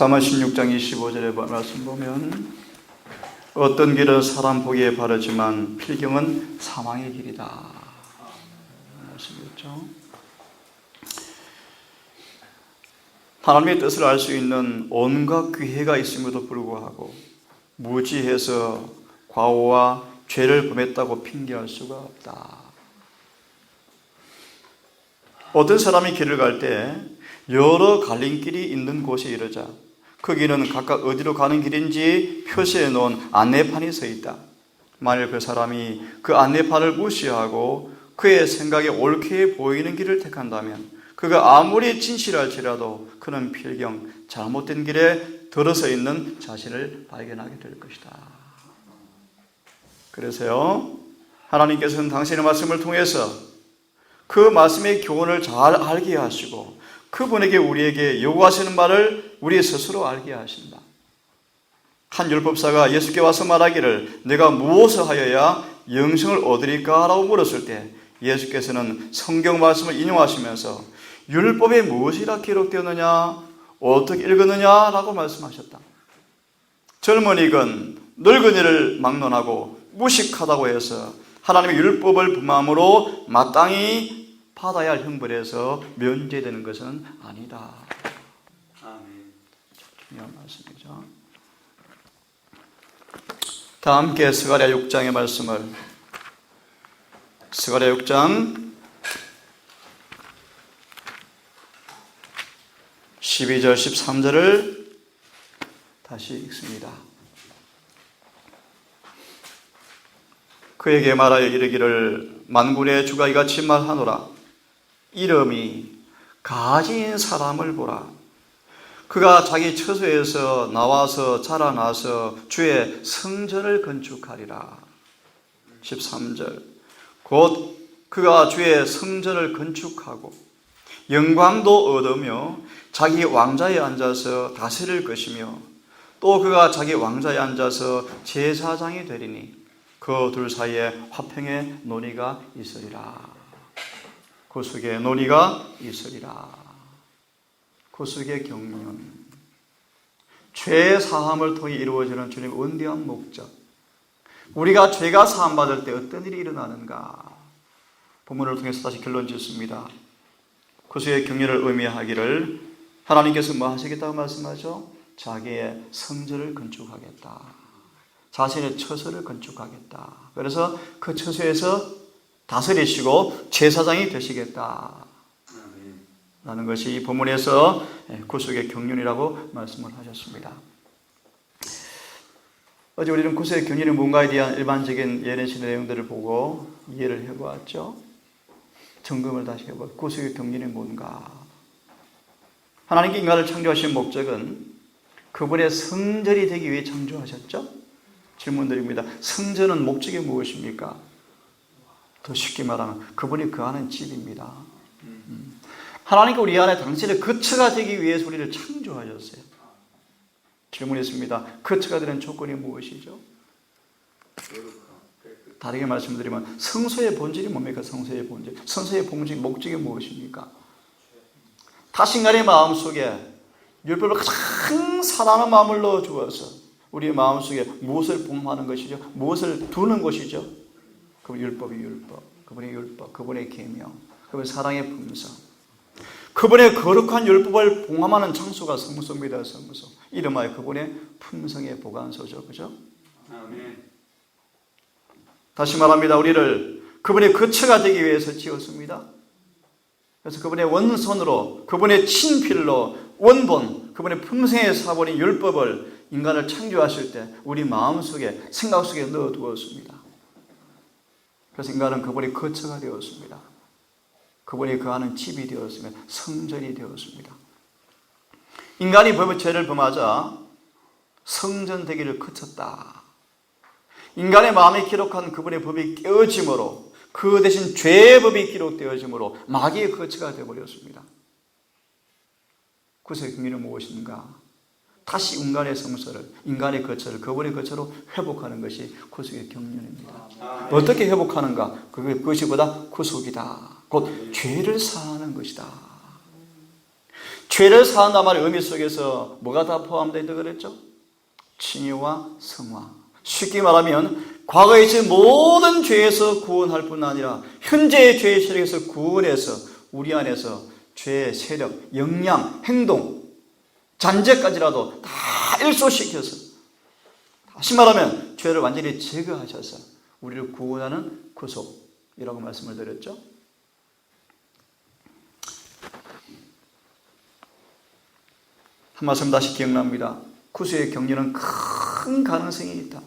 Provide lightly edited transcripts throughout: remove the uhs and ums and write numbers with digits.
잠언 16장 25절의 말씀 보면 어떤 길은 사람 보기에 바르지만 필경은 사망의 길이다. 말씀이었죠. 하나님의 뜻을 알 수 있는 온갖 기회가 있음에도 불구하고 무지해서 과오와 죄를 범했다고 핑계할 수가 없다. 어떤 사람이 길을 갈 때 여러 갈림길이 있는 곳에 이르자 그 길은 각각 어디로 가는 길인지 표시해 놓은 안내판이 서 있다. 만일 그 사람이 그 안내판을 무시하고 그의 생각에 옳게 보이는 길을 택한다면 그가 아무리 진실할지라도 그는 필경 잘못된 길에 들어서 있는 자신을 발견하게 될 것이다. 그래서요, 하나님께서는 당신의 말씀을 통해서 그 말씀의 교훈을 잘 알게 하시고 그분에게 우리에게 요구하시는 말을 우리 스스로 알게 하신다. 한 율법사가 예수께 와서 말하기를 내가 무엇을 하여야 영생을 얻으리까? 라고 물었을 때 예수께서는 성경 말씀을 인용하시면서 율법에 무엇이라 기록되었느냐? 어떻게 읽었느냐? 라고 말씀하셨다. 젊은이건 늙은이를 막론하고 무식하다고 해서 하나님의 율법을 범함으로 마땅히 받아야 할 형벌에서 면제되는 것은 아니다. 아멘. 중요한 말씀이죠. 다 함께 스가랴 6장의 말씀을 스가랴 6장 12절 13절을 다시 읽습니다. 그에게 말하여 이르기를 만군의 주가 이같이 말하노라. 이름이 가진 사람을 보라. 그가 자기 처소에서 나와서 자라나서 주의 성전을 건축하리라. 13절 곧 그가 주의 성전을 건축하고 영광도 얻으며 자기 왕자에 앉아서 다스릴 것이며 또 그가 자기 왕자에 앉아서 제사장이 되리니 그 둘 사이에 화평의 논의가 있으리라. 구속의 논의가 있으리라. 구속의 경륜, 죄 사함을 통해 이루어지는 주님의 원대한 목적, 우리가 죄가 사함받을 때 어떤 일이 일어나는가, 본문을 통해서 다시 결론 짓습니다. 구속의 경륜을 의미하기를 하나님께서 뭐 하시겠다고 말씀하죠? 자기의 성전을 건축하겠다. 자신의 처소를 건축하겠다. 그래서 그 처소에서 다스리시고 제사장이 되시겠다. 라는 것이 이 본문에서 구속의 경륜이라고 말씀을 하셨습니다. 어제 우리는 구속의 경륜이 뭔가에 대한 일반적인 예언의 내용들을 보고 이해를 해보았죠. 점검을 다시 해보고 구속의 경륜이 뭔가. 하나님께 인간을 창조하신 목적은 그분의 성전이 되기 위해 창조하셨죠. 질문드립니다. 성전은 목적이 무엇입니까? 더 쉽게 말하면 그분이 거하는 집입니다. 하나님께 우리 안에 당신의 거처가 되기 위해서 우리를 창조하셨어요. 질문했습니다. 거처가 되는 조건이 무엇이죠? 다르게 말씀드리면 성소의 본질이 뭡니까? 성소의 본질. 성소의 본질, 목적이 무엇입니까? 다신간의 마음속에 율법을 가장 사랑하는 마음을 넣어주어서 우리의 마음속에 무엇을 봉하는 것이죠? 무엇을 두는 것이죠? 그분의 율법이 율법, 그분의 율법, 그분의 계명, 그분의 사랑의 품성, 그분의 거룩한 율법을 봉함하는 장소가 성소입니다. 성소. 이름하여 그분의 품성의 보관소죠. 그죠? 아멘. 다시 말합니다. 우리를 그분의 거처가 되기 위해서 지었습니다. 그래서 그분의 원손으로, 그분의 친필로 원본, 그분의 품성의 사본인 율법을 인간을 창조하실 때 우리 마음속에, 생각 속에 넣어두었습니다. 그래서 인간은 그분의 거처가 되었습니다. 그분이 거하는 집이 되었으며 성전이 되었습니다. 인간이 죄를 범하자 성전 되기를 그쳤다. 인간의 마음에 기록한 그분의 법이 깨어짐으로 그 대신 죄의 법이 기록되어짐으로 마귀의 거처가 되어버렸습니다. 구속의 경륜은 무엇인가? 다시 인간의 성소를, 인간의 거처를 그분의 거처로 회복하는 것이 구속의 경륜입니다. 어떻게 회복하는가? 그것이 보다 구속이다. 곧 죄를 사하는 것이다. 죄를 사한다 말의 의미 속에서 뭐가 다 포함되어 있다고 그랬죠? 칭의와 성화. 쉽게 말하면 과거의 제 모든 죄에서 구원할 뿐 아니라 현재의 죄의 세력에서 구원해서 우리 안에서 죄의 세력, 역량, 행동, 잔재까지라도 다 일소시켜서, 다시 말하면 죄를 완전히 제거하셔서 우리를 구원하는 구속이라고 말씀을 드렸죠. 한 말씀 다시 기억납니다. 구수의 경륜은 큰 가능성이 있다.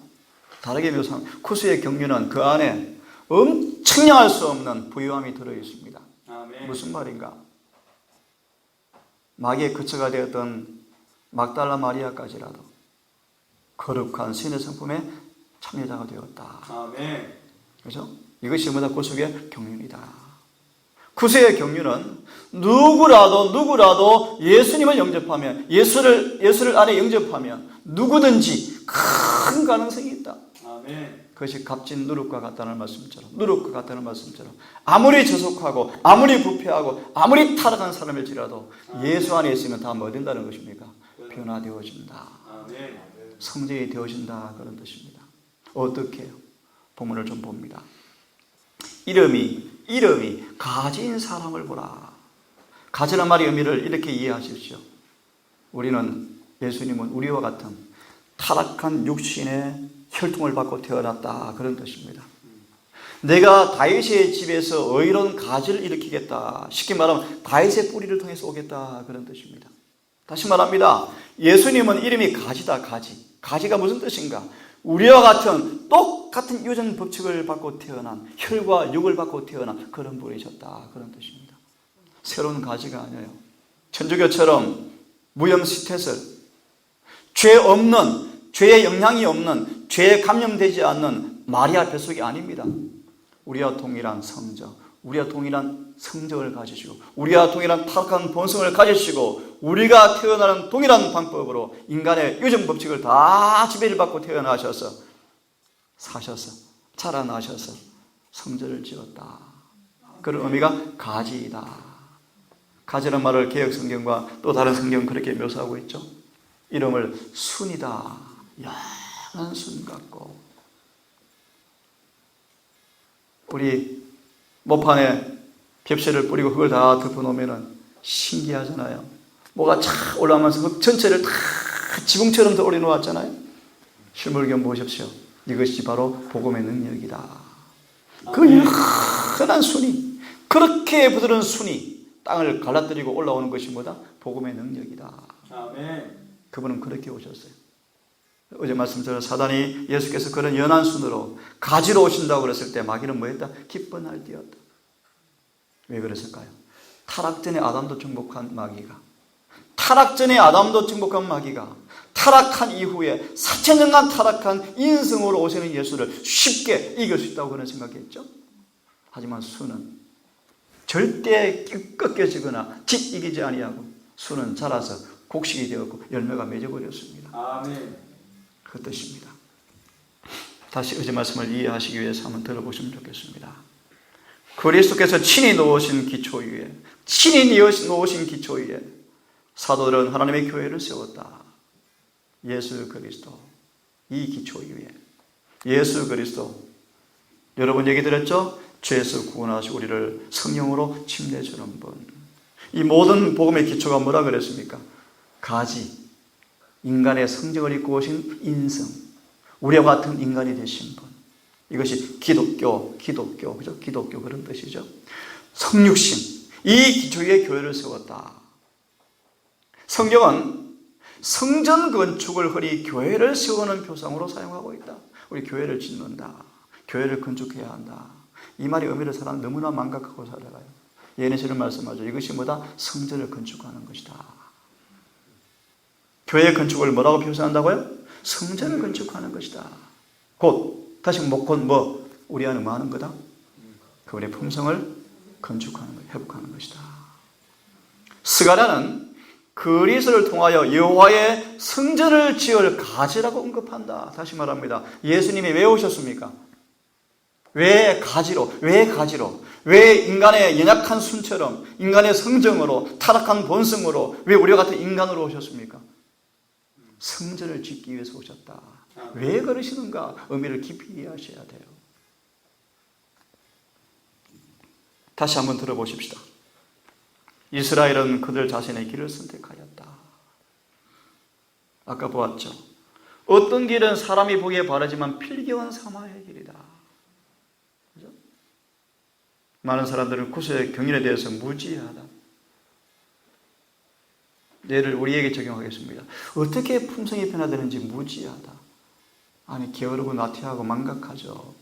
다르게 묘사하면 구수의 경륜은 그 안에 엄청량할 수 없는 부유함이 들어있습니다. 아멘. 무슨 말인가? 마귀의 거처가 되었던 막달라 마리아까지라도 거룩한 신의 성품에 참여자가 되었다. 아멘. 그렇죠? 이것이 뭐다? 구속의 경륜이다. 구세의 경륜은 누구라도 예수님을 영접하면, 예수를 안에 영접하면 누구든지 큰 가능성이 있다. 아멘. 그것이 값진 누룩과 같다는 말씀처럼, 아무리 저속하고 아무리 부패하고 아무리 타락한 사람일지라도 예수 안에 있으면 다 뭐 된다는 것입니까? 변화되어진다. 아멘. 성전이 되어진다, 그런 뜻입니다. 어떻게 해요? 본문을 좀 봅니다. 이름이 가지인 사람을 보라. 가지란 말의 의미를 이렇게 이해하십시오. 예수님은 우리와 같은 타락한 육신의 혈통을 받고 태어났다, 그런 뜻입니다. 내가 다윗의 집에서 의로운 가지를 일으키겠다, 쉽게 말하면 다윗의 뿌리를 통해서 오겠다, 그런 뜻입니다. 다시 말합니다. 예수님은 이름이 가지다. 가지가 무슨 뜻인가? 우리와 같은 똑같은 유전 법칙을 받고 태어난, 혈과 육을 받고 태어난 그런 분이셨다, 그런 뜻입니다. 새로운 가지가 아니에요. 천주교처럼 무염시태설, 죄 없는, 죄의 영향이 없는, 죄에 감염되지 않는 마리아 뱃속이 아닙니다. 우리와 동일한 성적, 우리와 동일한 성적을 가지시고, 우리와 동일한 타락한 본성을 가지시고, 우리가 태어나는 동일한 방법으로 인간의 유전 법칙을 다 지배를 받고 태어나셔서 사셔서 자라나셔서 성전을 지었다. 그런 의미가 가지이다. 가지란 말을 개역 성경과 또 다른 성경은 그렇게 묘사하고 있죠. 이름을 순이다. 영한 순 같고, 우리 모판에 벽체를 뿌리고 그걸 다 덮어놓으면 신기하잖아요. 뭐가 착 올라오면서 흙 전체를 다 지붕처럼 더 올려놓았잖아요. 실물경 보십시오. 이것이 바로 복음의 능력이다. 그 흔한 순이, 그렇게 부드러운 순이 땅을 갈라뜨리고 올라오는 것이 뭐다? 복음의 능력이다. 아멘. 그분은 그렇게 오셨어요. 어제 말씀드린 사단이 예수께서 그런 연한 순으로 가지로 오신다고 그랬을 때 마귀는 뭐였다? 기쁜 날뛰었다. 왜 그랬을까요? 타락 전에 아담도 정복한 마귀가, 타락한 이후에 4,000년간 타락한 인성으로 오시는 예수를 쉽게 이길 수 있다고 그런 생각했죠. 하지만 수는 절대 꺾여지거나 이기지 아니하고, 수는 자라서 곡식이 되었고 열매가 맺어버렸습니다. 아멘. 그 뜻입니다. 다시 어제 말씀을 이해하시기 위해서 한번 들어보시면 좋겠습니다. 그리스도께서 친히 놓으신 기초 위에, 사도들은 하나님의 교회를 세웠다. 예수 그리스도, 이 기초 위에 예수 그리스도. 여러분 얘기 드렸죠? 죄에서 구원하시고 우리를 성령으로 침례주는 분. 이 모든 복음의 기초가 뭐라 그랬습니까? 가지, 인간의 성정을 입고 오신 인성, 우리와 같은 인간이 되신 분. 이것이 기독교, 그죠? 기독교 그런 뜻이죠. 성육신, 이 기초 위에 교회를 세웠다. 성경은 성전 건축을 허리 교회를 세우는 표상으로 사용하고 있다. 우리 교회를 짓는다, 교회를 건축해야 한다. 이 말의 의미를 사람 너무나 망각하고 살아가요. 예내시를 말씀하죠. 이것이 뭐다? 성전을 건축하는 것이다. 교회 건축을 뭐라고 표현한다고요? 성전을 건축하는 것이다. 곧 우리 안에 뭐 하는 거다? 그분의 품성을 건축하는 것, 회복하는 것이다. 스가랴는 그리스도를 통하여 여호와의 성전을 지을 가지라고 언급한다. 다시 말합니다. 예수님이 왜 오셨습니까? 왜 가지로? 왜 인간의 연약한 순처럼 인간의 성정으로 타락한 본성으로 왜 우리와 같은 인간으로 오셨습니까? 성전을 짓기 위해서 오셨다. 왜 그러시는가? 의미를 깊이 이해하셔야 돼요. 다시 한번 들어보십시다. 이스라엘은 그들 자신의 길을 선택하였다. 아까 보았죠. 어떤 길은 사람이 보기에 바르지만 필경은 사마의 길이다. 그죠? 많은 사람들은 구세의 경륜에 대해서 무지하다. 예를 우리에게 적용하겠습니다. 어떻게 품성이 변화되는지 무지하다. 아니 게으르고 나태하고 망각하죠.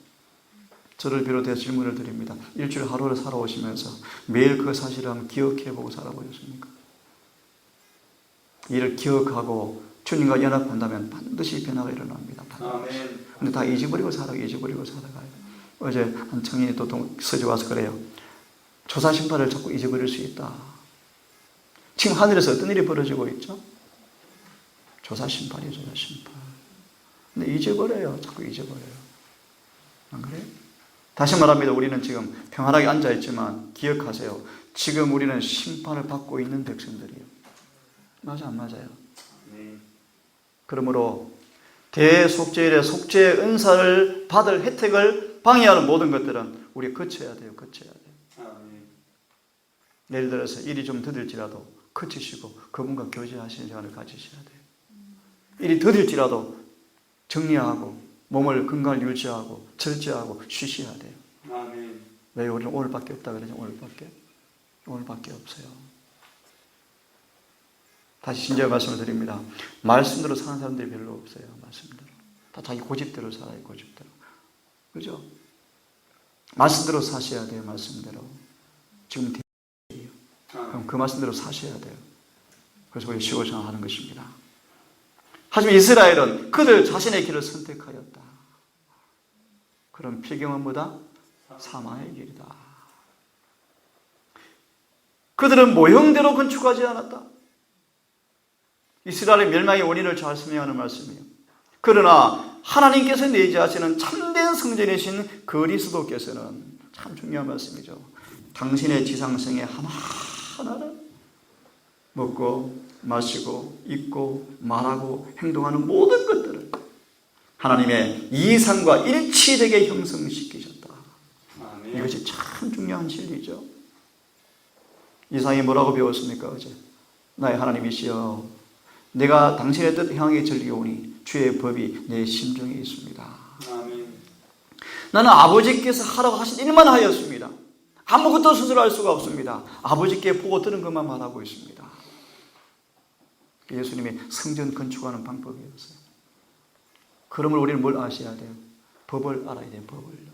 저를 비롯해 질문을 드립니다. 일주일 하루를 살아오시면서 매일 그 사실을 한번 기억해보고 살아보셨습니까? 이를 기억하고 주님과 연합한다면 반드시 변화가 일어납니다. 아멘. 근데 다 잊어버리고 살아가요. 어제 한 청년이 또 서재 와서 그래요. 조사심판을 자꾸 잊어버릴 수 있다. 지금 하늘에서 어떤 일이 벌어지고 있죠? 조사심판이에요. 조사심판. 근데 잊어버려요. 자꾸 잊어버려요. 안 그래요? 다시 말합니다. 우리는 지금 평안하게 앉아있지만 기억하세요. 지금 우리는 심판을 받고 있는 백성들이에요. 맞아 안 맞아요? 그러므로 대속죄일에 속죄의 은사를 받을 혜택을 방해하는 모든 것들은 우리 거쳐야 돼요. 예를 들어서 일이 좀 더딜지라도 거치시고 그분과 교제하시는 시간을 가지셔야 돼요. 일이 더딜지라도 정리하고 몸을 건강을 유지하고 절제하고 쉬셔야 돼요. 왜 우리는 오늘밖에 없다 그러죠? 오늘밖에 없어요. 다시 진지하게 말씀을 드립니다. 말씀대로 사는 사람들이 별로 없어요. 말씀대로. 다 자기 고집대로 살아요. 고집대로. 그죠? 말씀대로 사셔야 돼요. 말씀대로. 지금 대예요. 그럼 그 말씀대로 사셔야 돼요. 그래서 우리 시고생활 하는 것입니다. 하지만 이스라엘은 그들 자신의 길을 선택하였다. 그럼 필경은 뭐다? 사마의 길이다. 그들은 모형대로 건축하지 않았다. 이스라엘의 멸망의 원인을 잘 설명하는 말씀이에요. 그러나 하나님께서 내재하시는 참된 성전이신 그리스도께서는 참 중요한 말씀이죠. 당신의 지상성의 하나하나를 먹고 마시고 입고 말하고 행동하는 모든 것들을 하나님의 이상과 일치되게 형성시키셨다. 아멘. 이것이 참 중요한 진리죠. 이상이 뭐라고 배웠습니까? 어제 나의 하나님이시여 내가 당신의 뜻 향하게 즐기오니 주의 법이 내 심중에 있습니다. 아멘. 나는 아버지께서 하라고 하신 일만 하였습니다. 아무것도 스스로 할 수가 없습니다. 아버지께 보고 들은 것만 말하고 있습니다. 예수님이 성전 건축하는 방법이었어요. 그러므로 우리는 뭘 아셔야 돼요? 법을 알아야 돼요. 법을요.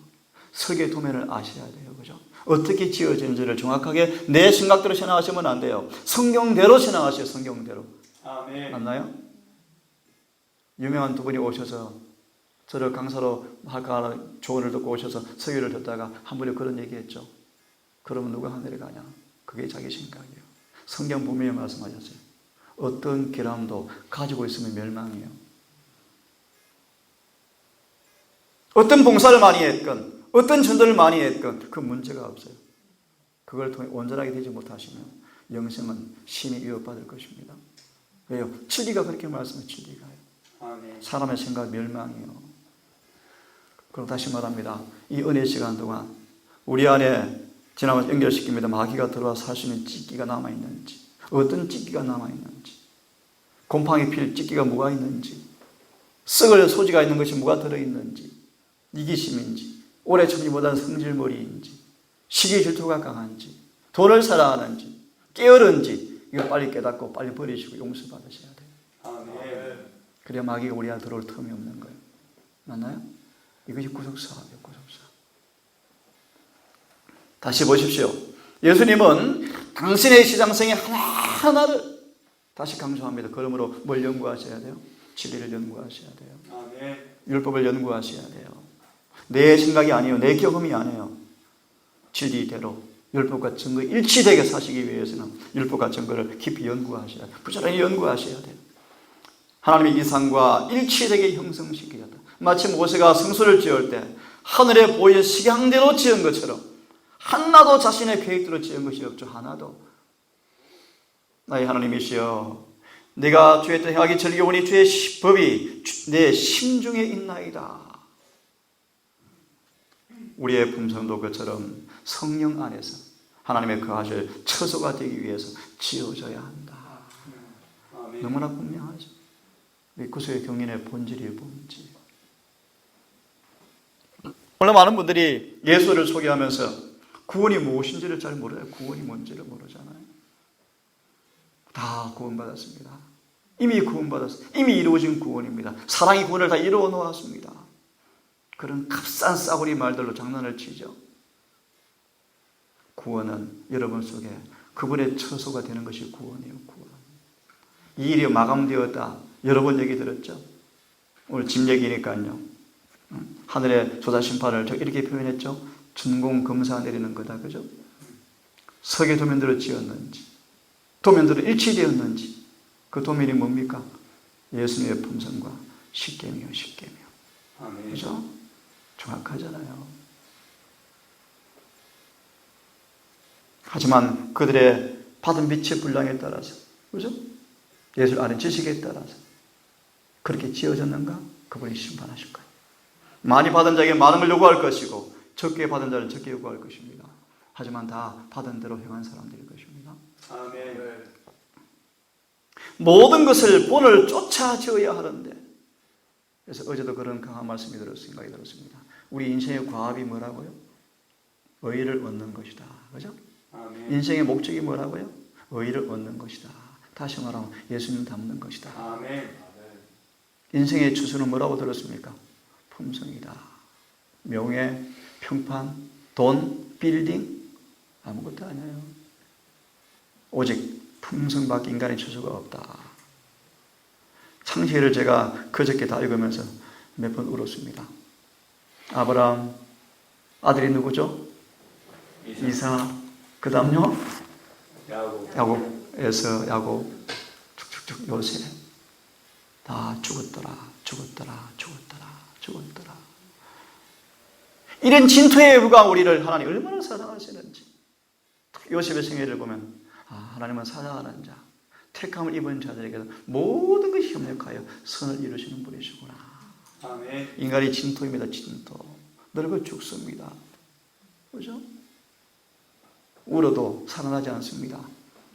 설계 도면을 아셔야 돼요. 그죠? 어떻게 지어지는지를 정확하게 내 생각대로 생각하시면 안 돼요. 성경대로 생각하세요. 성경대로. 아멘. 맞나요? 유명한 두 분이 오셔서 저를 강사로 할까 하는 조언을 듣고 오셔서 설교를 듣다가 한 분이 그런 얘기했죠. 그러면 누가 하늘에 가냐? 그게 자기 생각이에요. 성경 분명히 말씀하셨어요. 어떤 결함도 가지고 있으면 멸망이에요. 어떤 봉사를 많이 했건 어떤 전도를 많이 했건 그 문제가 없어요. 그걸 통해 온전하게 되지 못하시면 영생은 심히 위협받을 것입니다. 왜요? 진리가 그렇게 말씀해요. 진리가요. 아멘. 사람의 생각 멸망이요. 그럼 다시 말합니다. 이 은혜 시간 동안 우리 안에 지나면서 연결시킵니다. 마귀가 들어와 살 수 있는 찢기가 남아있는지, 어떤 찢기가 남아있는지, 곰팡이 필 찢기가 뭐가 있는지, 썩을 소지가 있는 것이 뭐가 들어있는지, 이기심인지, 오래 참지 못한 성질머리인지, 시기 질투가 강한지, 돈을 사랑하는지, 게으른지, 이거 빨리 깨닫고 빨리 버리시고 용서받으셔야 돼요. 아멘. 그래야 마귀가 우리 안에 들어올 틈이 없는 거예요. 맞나요? 이것이 구속사업이에요. 구속사업. 다시 보십시오. 예수님은 당신의 시장성의 하나하나를 다시 강조합니다. 그러므로 뭘 연구하셔야 돼요? 진리를 연구하셔야 돼요. 아멘. 율법을 연구하셔야 돼요. 내 생각이 아니에요. 내 경험이 아니에요. 진리대로 율법과 증거 일치되게 사시기 위해서는 율법과 증거를 깊이 연구하셔야 돼요. 부지런히 연구하셔야 돼요. 하나님의 이상과 일치되게 형성시키셨다. 마치 모세가 성소를 지을 때 하늘에 보이는 식양대로 지은 것처럼 하나도 자신의 계획대로 지은 것이 없죠. 하나도. 나의 하나님이시여, 내가 주의 뜻 행하기 즐겨오니 주의 법이 내 심중에 있나이다. 우리의 품성도 그처럼 성령 안에서 하나님의 거하실 처소가 되기 위해서 지어져야 한다. 너무나 분명하죠. 구속의 경륜의 본질이에요. 본질. 오늘 많은 분들이 예수를 소개하면서 구원이 무엇인지를 잘 모르요. 구원이 뭔지를 모르잖아요. 다 구원받았습니다. 이미 구원받았어요. 이미 이루어진 구원입니다. 사랑이 구원을 다 이루어 놓았습니다. 그런 값싼 싸구리 말들로 장난을 치죠. 구원은 여러분 속에 그분의 처소가 되는 것이 구원이에요. 구원. 이 일이 마감되었다. 여러 번 얘기 들었죠. 오늘 집 얘기니까요. 하늘의 조사심판을 이렇게 표현했죠. 준공검사 내리는 거다. 그죠? 석의 도면대로 지었는지, 도면대로 일치되었는지, 그 도면이 뭡니까? 예수님의 품성과 십계명이요. 십계명. 그죠? 정확하잖아요. 하지만 그들의 받은 빛의 분량에 따라서, 그죠? 예수를 아는 지식에 따라서 그렇게 지어졌는가? 그분이 심판하실 거예요. 많이 받은 자에게 많은 걸 요구할 것이고 적게 받은 자는 적게 요구할 것입니다. 하지만 다 받은 대로 행한 사람들일 것입니다. 아멘. 모든 것을 본을 쫓아 지어야 하는데, 그래서 어제도 그런 강한 말씀이 생각이 들었습니다. 우리 인생의 과업이 뭐라고요? 의를 얻는 것이다. 그죠? 아멘. 인생의 목적이 뭐라고요? 의를 얻는 것이다. 다시 말하면 예수님 닮는 것이다. 아멘. 인생의 추수는 뭐라고 들었습니까? 품성이다. 명예, 평판, 돈, 빌딩 아무것도 아니에요. 오직 품성밖에 인간의 추수가 없다. 창세기를 제가 그저께 다 읽으면서 몇 번 울었습니다. 아브라함 아들이 누구죠? 이삭. 그 다음요? 야곱. 에서 야곱, 쭉쭉쭉 요셉. 다 죽었더라. 이런 진토의 부가 우리를 하나님 얼마나 사랑하시는지. 요셉의 생애를 보면 하나님은 사랑하는 자, 택함을 입은 자들에게 모든 것이 협력하여 선을 이루시는 분이시구나. 아멘. 인간이 진토입니다. 진토. 늙어 죽습니다. 그죠? 울어도 살아나지 않습니다.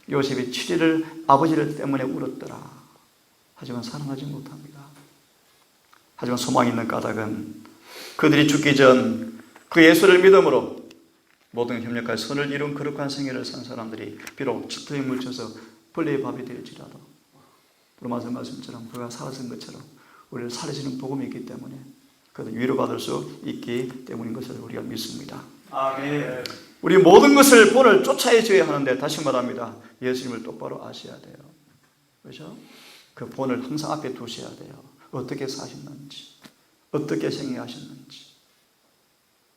요셉이 7일을 아버지를 때문에 울었더라. 하지만 살아나지 못합니다. 하지만 소망 있는 까닭은 그들이 죽기 전 그 예수를 믿음으로 모든 협력할 선을 이룬 거룩한 생애를 산 사람들이 비록 진토에 묻혀서 벌레의 밥이 되었지라도 로마서 말씀처럼 그가 살아선 것처럼 우리를 살리시는 복음이 있기 때문에 그들 위로받을 수 있기 때문인 것을 우리가 믿습니다. 아멘. 우리 모든 것을 본을 쫓아야져야 하는데, 다시 말합니다. 예수님을 똑바로 아셔야 돼요. 그렇죠? 그 본을 항상 앞에 두셔야 돼요. 어떻게 사셨는지, 어떻게 생애하셨는지.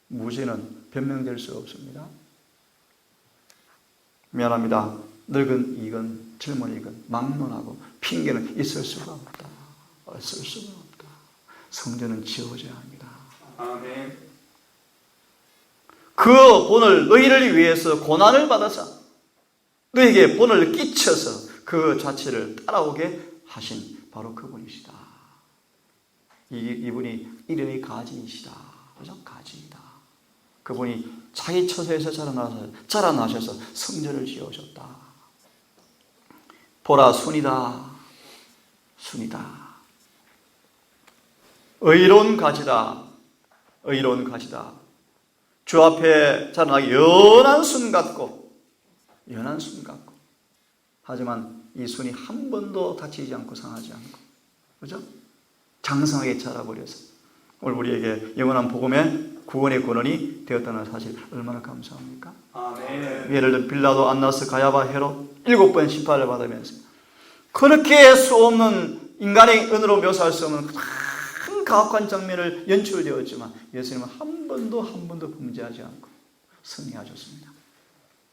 무죄는 변명될 수 없습니다. 미안합니다. 늙은 이건, 젊은 이건, 막론하고 핑계는 있을 수가 없다. 없을 수가 없다. 성전은 지어져야 합니다. 아멘. 그 본을 너희를 위해서 고난을 받아서 너희에게 본을 끼쳐서 그 자체를 따라오게 하신 바로 그분이시다. 이분이 이름이 가지이시다. 그죠? 가지이다. 그분이 자기 처소에서 자라나셔서 성전을 지어오셨다. 보라, 순이다. 순이다. 의로운 가지다. 의로운 가지다. 주 앞에 자라나기 연한 순 같고, 하지만 이 순이 한 번도 다치지 않고 상하지 않고, 그죠? 장성하게 자라버려서 오늘 우리에게 영원한 복음의 구원의 권원이 되었다는 사실 얼마나 감사합니까? 아멘. 예를 들어 빌라도, 안나스, 가야바, 헤롯 7번 심판을 받으면서 그렇게 수 없는 인간의 은으로 묘사할 수 없는 큰 가혹한 장면을 연출되었지만 예수님은 한 번도 범죄하지 않고 승리하셨습니다.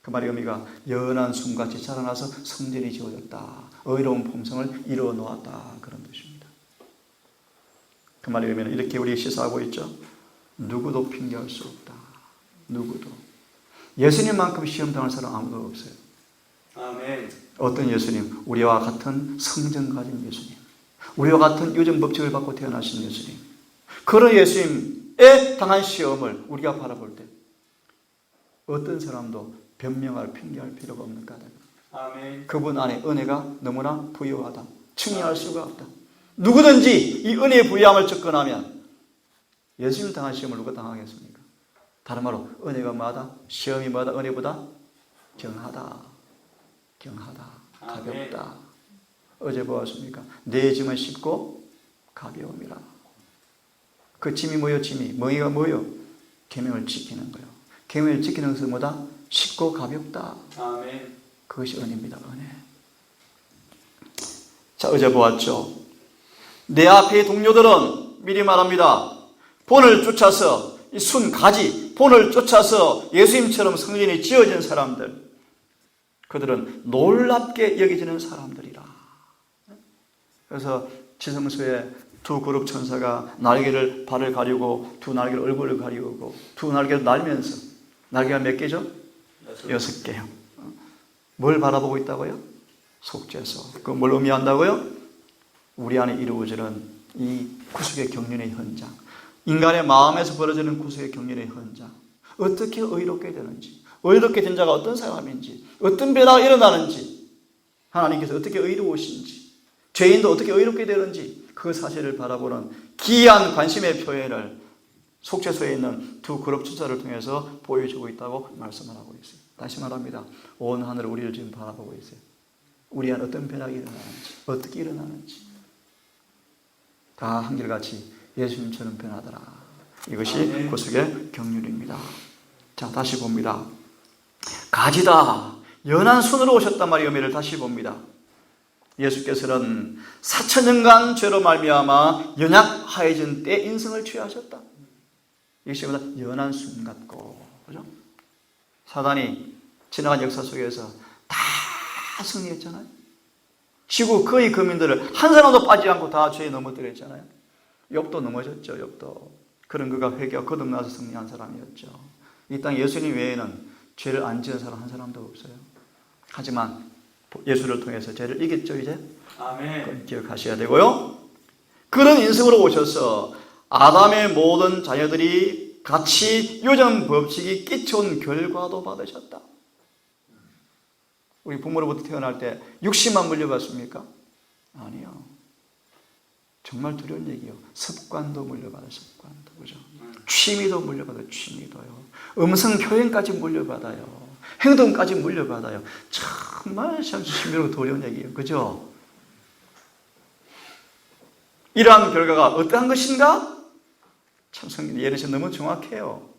그 말의 의미가 연한 순같이 자라나서 성전이 지어졌다. 의로운 품성을 이루어 놓았다. 그런 뜻입니다. 그 말의 의미는 이렇게 우리 시사하고 있죠. 누구도 핑계할 수 없다. 누구도. 예수님만큼 시험 당할 사람 아무도 없어요. 아멘. 어떤 예수님? 우리와 같은 성정 가진 예수님, 우리와 같은 유전 법칙을 받고 태어나신 예수님. 그런 예수님의 당한 시험을 우리가 바라볼 때 어떤 사람도 변명할, 핑계할 필요가 없는 까닭. 아멘. 그분 안에 은혜가 너무나 부유하다. 측량할 수가 없다. 누구든지 이 은혜의 부유함을 접근하면 예수님 당한 시험을 누가 당하겠습니까? 다른 말로 은혜가 뭐하다? 시험이 뭐하다? 은혜보다 경하다. 경하다. 가볍다. 어제 보았습니까? 내 짐은 쉽고 가벼움이라. 그 짐이 뭐요? 짐이 멍이가 뭐요? 계명을 지키는 거요. 계명을 지키는 것은 뭐다? 쉽고 가볍다. 아멘. 그것이 은혜입니다. 은혜. 자, 어제 보았죠. 내 앞의 동료들은 미리 말합니다. 본을 쫓아서 이 순 가지 본을 쫓아서 예수님처럼 성전이 지어진 사람들, 그들은 놀랍게 여겨지는 사람들이라. 그래서 지성소에 두 그룹 천사가 날개를 발을 가리고 두 날개를 얼굴을 가리고 두 날개를 날면서, 날개가 몇 개죠? 6개요. 뭘 바라보고 있다고요? 속죄소. 그건 뭘 의미한다고요? 우리 안에 이루어지는 이 구속의 경륜의 현장, 인간의 마음에서 벌어지는 구속의 경륜의 현장, 어떻게 의롭게 되는지, 의롭게 된 자가 어떤 사람인지, 어떤 변화가 일어나는지, 하나님께서 어떻게 의로우신지, 죄인도 어떻게 의롭게 되는지, 그 사실을 바라보는 기이한 관심의 표현을 속죄소에 있는 두 그룹 천사를 통해서 보여주고 있다고 말씀을 하고 있어요. 다시 말합니다. 온 하늘 우리를 지금 바라보고 있어요. 우리 안에 어떤 변화가 일어나는지, 어떻게 일어나는지 다 한결같이 예수님처럼 변하더라. 이것이 구속의 경륜입니다. 자, 다시 봅니다. 가지다, 연한 손으로 오셨단 말의 의미를 다시 봅니다. 예수께서는 4,000년간 죄로 말미암아 연약하여진 때 인생을 취하셨다. 이것이 보다 연한 순 같고, 그죠? 사단이 지나간 역사 속에서 다 승리했잖아요. 지구 거의 거민들을 한 사람도 빠지지 않고 다 죄에 넘어뜨렸잖아요. 욥도 넘어졌죠. 욥도. 그런 그가 회개하고 거듭나서 승리한 사람이었죠. 이 땅 예수님 외에는 죄를 안 지은 사람 한 사람도 없어요. 하지만 예수를 통해서 죄를 이겼죠. 이제 아멘. 기억하셔야 되고요. 그런 인생으로 오셔서 아담의 모든 자녀들이 같이 유전 법칙이 끼쳐온 결과도 받으셨다. 우리 부모로부터 태어날 때 육신만 물려받습니까? 아니요. 정말 두려운 얘기요. 습관도 물려받아요. 습관도. 그죠? 취미도 물려받아요. 취미도요. 음성 표현까지 물려받아요. 행동까지 물려받아요. 정말 참 신비롭고 두려운 얘기예요. 그죠? 이러한 결과가 어떠한 것인가? 참 성경 예언이 너무 정확해요.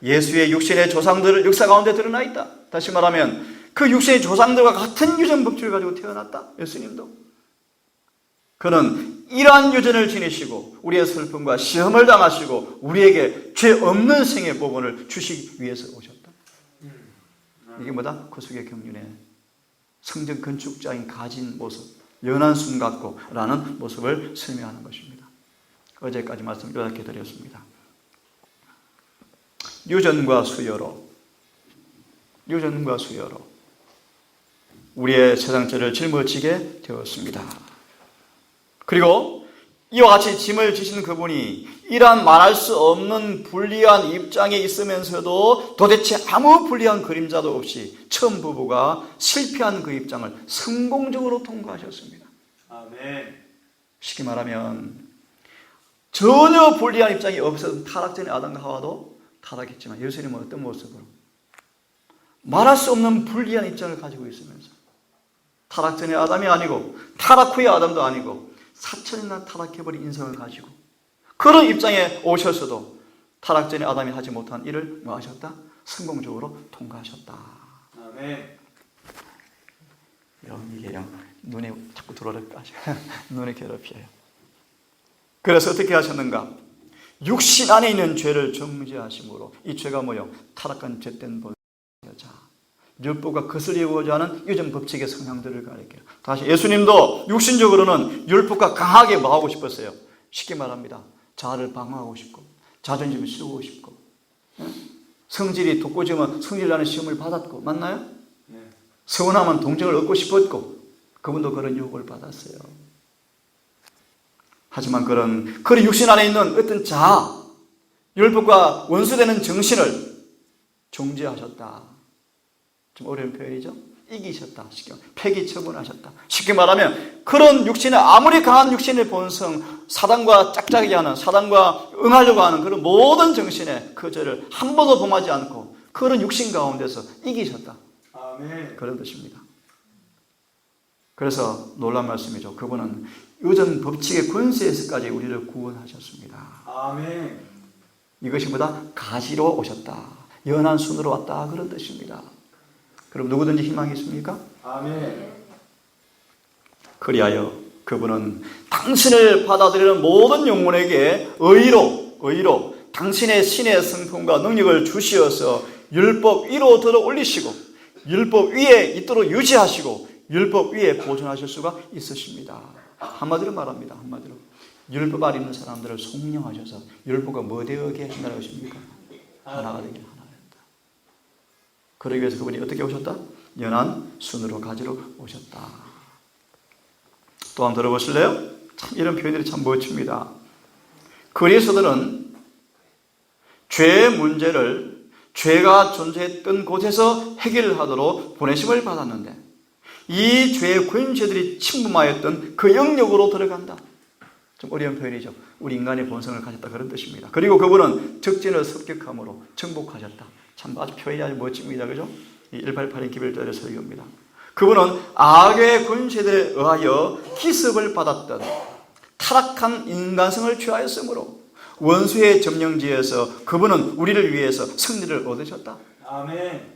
예수의 육신의 조상들을 역사 가운데 드러나 있다. 다시 말하면 그 육신의 조상들과 같은 유전 법칙을 가지고 태어났다. 예수님도. 그는 이러한 유전을 지니시고 우리의 슬픔과 시험을 당하시고 우리에게 죄 없는 생의 복원을 주시기 위해서 오셨다. 이게 뭐다? 구속의 경륜의 성전 건축자인 가진 모습, 연한 순 같고 라는 모습을 설명하는 것입니다. 어제까지 말씀 요약해 드렸습니다. 유전과 수여로 우리의 세상죄를 짊어지게 되었습니다. 그리고 이와 같이 짐을 지신 그분이 이러한 말할 수 없는 불리한 입장에 있으면서도 도대체 아무 불리한 그림자도 없이 처음 부부가 실패한 그 입장을 성공적으로 통과하셨습니다. 아멘. 쉽게 말하면 전혀 불리한 입장이 없었던 타락 전에 아담과 하와도 타락했지만 예수님은 어떤 모습으로? 말할 수 없는 불리한 입장을 가지고 있으면서 타락 전에 아담이 아니고 타락 후에 아담도 아니고 4,000년이나 타락해버린 인생을 가지고 그런 입장에 오셨어도 타락 전에 아담이 하지 못한 일을 뭐 하셨다? 성공적으로 통과하셨다. 아멘. 이게 눈에 자꾸 들어올까? 눈에 괴롭혀요. 그래서 어떻게 하셨는가? 육신 안에 있는 죄를 정죄하심으로 이 죄가 뭐요? 타락한 죄된 여자. 율법과 거슬리고자 하는 유전 법칙의 성향들을 가리켜요. 다시 예수님도 육신적으로는 율법과 강하게 뭐 하고 싶었어요? 쉽게 말합니다. 자아를 방어하고 싶고 자존심을 씌우고 싶고 성질이 돋구지면 성질나는 시험을 받았고, 맞나요? 네. 서운하면 동정을 얻고 싶었고, 그분도 그런 유혹을 받았어요. 하지만 그런 육신 안에 있는 어떤 자아, 율법과 원수되는 정신을 정죄하셨다. 좀 어려운 표현이죠? 이기셨다. 폐기 처분하셨다. 쉽게 말하면 그런 육신의, 아무리 강한 육신의 본성, 사단과 짝짝이 하는, 사단과 응하려고 하는 그런 모든 정신의 그 죄를 한 번도 범하지 않고 그런 육신 가운데서 이기셨다. 아멘. 그런 뜻입니다. 그래서 놀라운 말씀이죠. 그분은 유전 법칙의 권세에서까지 우리를 구원하셨습니다. 아멘. 이것이 뭐다? 가시로 오셨다. 연한 순으로 왔다. 그런 뜻입니다. 그럼 누구든지 희망이 있습니까? 아멘. 그리하여 그분은 당신을 받아들이는 모든 영혼에게 의로 당신의 신의 성품과 능력을 주시어서 율법 위로 들어 올리시고 율법 위에 있도록 유지하시고 율법 위에 보존하실 수가 있으십니다. 한마디로 말합니다. 한마디로 율법 아래 있는 사람들을 속량하셔서 율법과 뭐 되게 하신다는 것입니까? 하나가 되게 하나가 된다. 그러기 위해서 그분이 어떻게 오셨다? 연한 순으로 가지러 오셨다. 또 한번 들어보실래요? 참 이런 표현들이 참 멋집니다. 그리스도들은 죄의 문제를 죄가 존재했던 곳에서 해결하도록 보내심을 받았는데 이 죄의 권세들이 침범하였던 그 영역으로 들어간다. 좀 어려운 표현이죠. 우리 인간의 본성을 가졌다 그런 뜻입니다. 그리고 그분은 적진을 습격함으로 정복하셨다. 참 아주 표현이 아주 멋집니다. 그죠? 188인 기별절의 설교입니다. 그분은 악의 권세들에 의하여 기습을 받았던 타락한 인간성을 취하였으므로 원수의 점령지에서 그분은 우리를 위해서 승리를 얻으셨다. 아멘.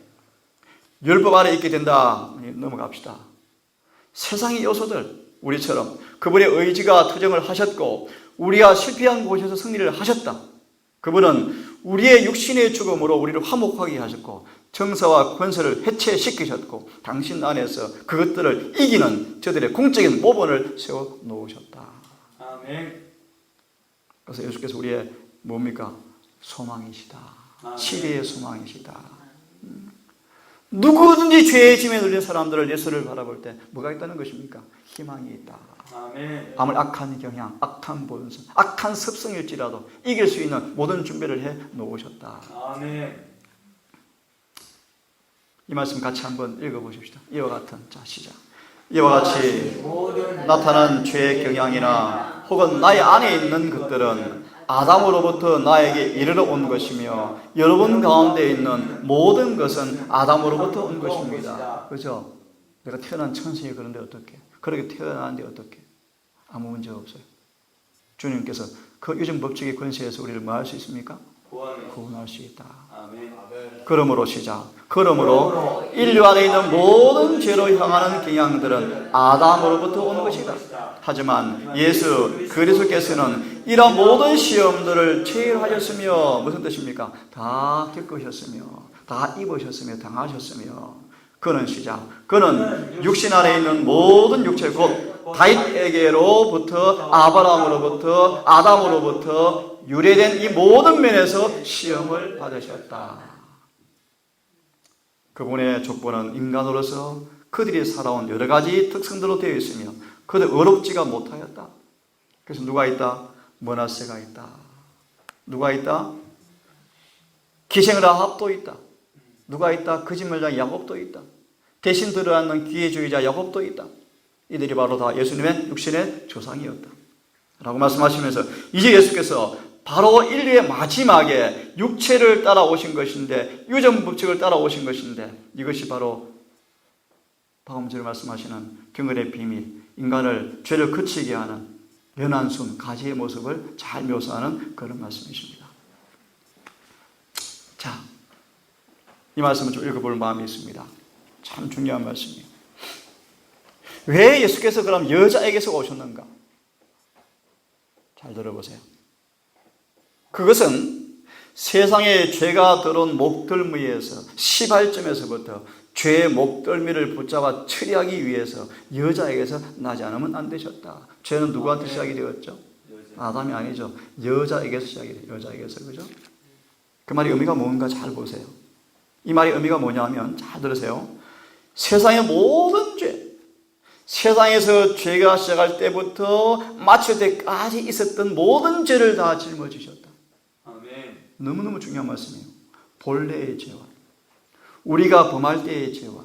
율법 아래 있게 된다. 넘어갑시다. 세상의 요소들 우리처럼 그분의 의지가 투정을 하셨고 우리가 실패한 곳에서 승리를 하셨다. 그분은 우리의 육신의 죽음으로 우리를 화목하게 하셨고 정사와 권세를 해체시키셨고 당신 안에서 그것들을 이기는 저들의 공적인 모본을 세워 놓으셨다. 아멘. 그래서 예수께서 우리의 뭡니까? 소망이시다. 시대의 소망이시다. 누구든지 죄의 짐에 눌린 사람들을 예수를 바라볼 때 뭐가 있다는 것입니까? 희망이 있다. 아멘. 아무리 악한 경향, 악한 본성, 악한 습성일지라도 이길 수 있는 모든 준비를 해 놓으셨다. 아멘. 이 말씀 같이 한번 읽어보십시다. 이와 같은, 자 시작. 이와 같이 나타난 죄의 경향이나 혹은 나의 안에 있는 것들은 아담으로부터 나에게 이르러 온 것이며 여러분 가운데 있는 모든 것은 아담으로부터 온 것입니다. 그렇죠? 내가 태어난 천성이 그런데 어떻게? 그렇게 태어났는데 어떻게? 아무 문제 없어요. 주님께서 그 유전 법칙의 권세에서 우리를 뭐 할 수 있습니까? 구원할 수 있다. 아멘. 그러므로 시작. 그러므로 인류 안에 있는 모든 죄로 향하는 경향들은 아담으로부터 온 것이다. 하지만 예수 그리스도께서는 이러한 모든 시험들을 체험하셨으며 무슨 뜻입니까? 다 겪으셨으며 다 입으셨으며 당하셨으며 그는 시작. 그는 육신 안에 있는 모든 육체 곧 다윗에게로부터 아브라함으로부터 아담으로부터 유래된 이 모든 면에서 시험을 받으셨다. 그분의 족보는 인간으로서 그들이 살아온 여러 가지 특성들로 되어 있으며 그들 어렵지가 못하였다. 그래서 누가 있다? 머나세가 있다. 누가 있다? 기생라합도 있다. 누가 있다? 거짓말장 야곱도 있다. 대신 들어앉는 기회주의자 야곱도 있다. 이들이 바로 다 예수님의 육신의 조상이었다. 라고 말씀하시면서 이제 예수께서 바로 인류의 마지막에 육체를 따라오신 것인데 유전 법칙을 따라오신 것인데 이것이 바로 다음 절에 말씀하시는 경건의 비밀, 인간을 죄를 그치게 하는 연한 순, 가지의 모습을 잘 묘사하는 그런 말씀이십니다. 자, 이 말씀을 좀 읽어볼 마음이 있습니다. 참 중요한 말씀이에요. 왜 예수께서 그럼 여자에게서 오셨는가? 잘 들어보세요. 그것은 세상에 죄가 들어온 목덜미에서 시발점에서부터 죄의 목덜미를 붙잡아 처리하기 위해서 여자에게서 나지 않으면 안 되셨다. 죄는 누구한테 시작이 되었죠? 아담이 아니죠. 여자에게서 시작이 돼요. 여자에게서. 그죠? 그 말의 의미가 뭔가 잘 보세요. 이 말의 의미가 뭐냐면 잘 들으세요. 세상의 모든 죄, 세상에서 죄가 시작할 때부터 마칠 때까지 있었던 모든 죄를 다 짊어지셨다. 아멘. 너무너무 중요한 말씀이에요. 본래의 죄와 우리가 범할 때의 죄와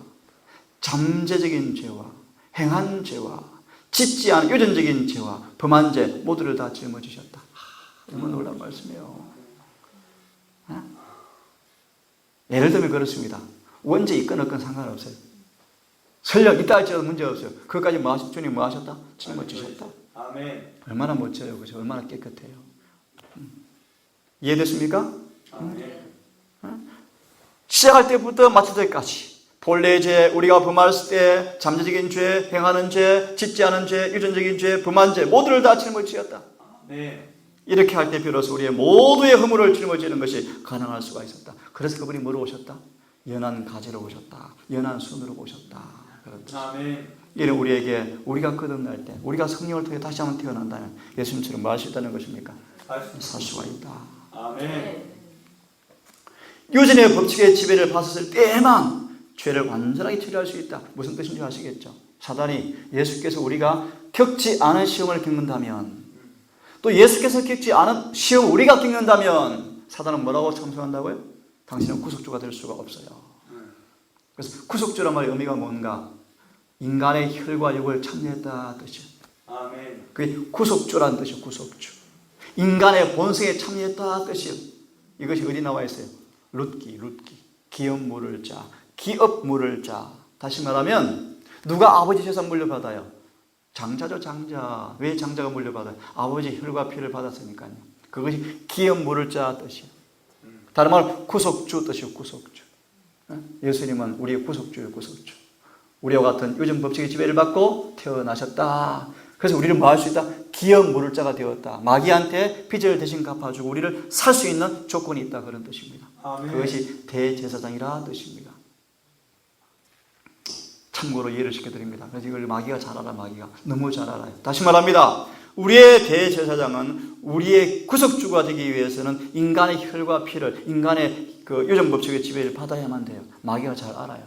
잠재적인 죄와 행한 죄와 짓지 않은 유전적인 죄와 범한 죄 모두를 다 짊어지셨다. 너무 놀라운 말씀이에요. 예를 들면 그렇습니다. 원죄 있건 없건 상관없어요. 설령 있다 할지라도 문제없어요. 그것까지 주님 뭐 하셨다? 짊어지셨다. 아멘. 얼마나 멋져요. 그죠? 얼마나 깨끗해요. 이해됐습니까? 아멘. 시작할 때부터 마칠 때까지 본래의 죄, 우리가 범했을 때 잠재적인 죄, 행하는 죄, 짓지 않은 죄, 유전적인 죄, 범한 죄 모두를 다 짊어지셨다. 아멘. 이렇게 할 때 비로소 우리의 모두의 허물을 짊어지는 것이 가능할 수가 있었다. 그래서 그분이 뭐로 오셨다? 연한 가지로 오셨다. 연한 순으로 오셨다. 그런 뜻. 아멘. 이는 우리에게 우리가 거듭날 때 우리가 성령을 통해 다시 한번 태어난다면 예수님처럼 뭐 할 수 있다는 것입니까? 살 수가 있다. 아멘. 유전의 법칙의 지배를 받았을 때에만 죄를 완전하게 처리할 수 있다. 무슨 뜻인지 아시겠죠? 사단이 예수께서 우리가 겪지 않은 시험을 겪는다면 또 예수께서 겪지 않은 시험 우리가 겪는다면 사단은 뭐라고 참소한다고요? 당신은 구속주가 될 수가 없어요. 그래서 구속주란 말의 의미가 뭔가? 인간의 혈과 육을 참여했다 뜻이에요. 아멘. 그게 구속주란 뜻이에요. 구속주. 인간의 본성에 참여했다 뜻이에요. 이것이 어디 나와 있어요? 룻기. 기업 물을 자. 기업 물을 자. 다시 말하면 누가 아버지 재산 물려받아요? 장자죠, 장자. 왜 장자가 물려받아요? 아버지 혈과 피를 받았으니까요. 그것이 기업 물을 자 뜻이에요. 다른 말로 구속주 뜻이에요. 구속주. 예수님은 우리의 구속주예요. 구속주. 우리와 같은 요즘 법칙의 지배를 받고 태어나셨다. 그래서 우리를 뭐 할 수 있다? 기업 물을 자가 되었다. 마귀한테 빚을 대신 갚아주고 우리를 살 수 있는 조건이 있다. 그런 뜻입니다. 아멘. 그것이 대제사장이라 뜻입니다. 참고로 이해를 시켜드립니다. 그래서 이걸 마귀가 잘 알아. 마귀가 너무 잘 알아요. 다시 말합니다. 우리의 대제사장은 우리의 구속주가 되기 위해서는 인간의 혈과 피를, 인간의 그 유전 법칙의 지배를 받아야만 돼요. 마귀가 잘 알아요.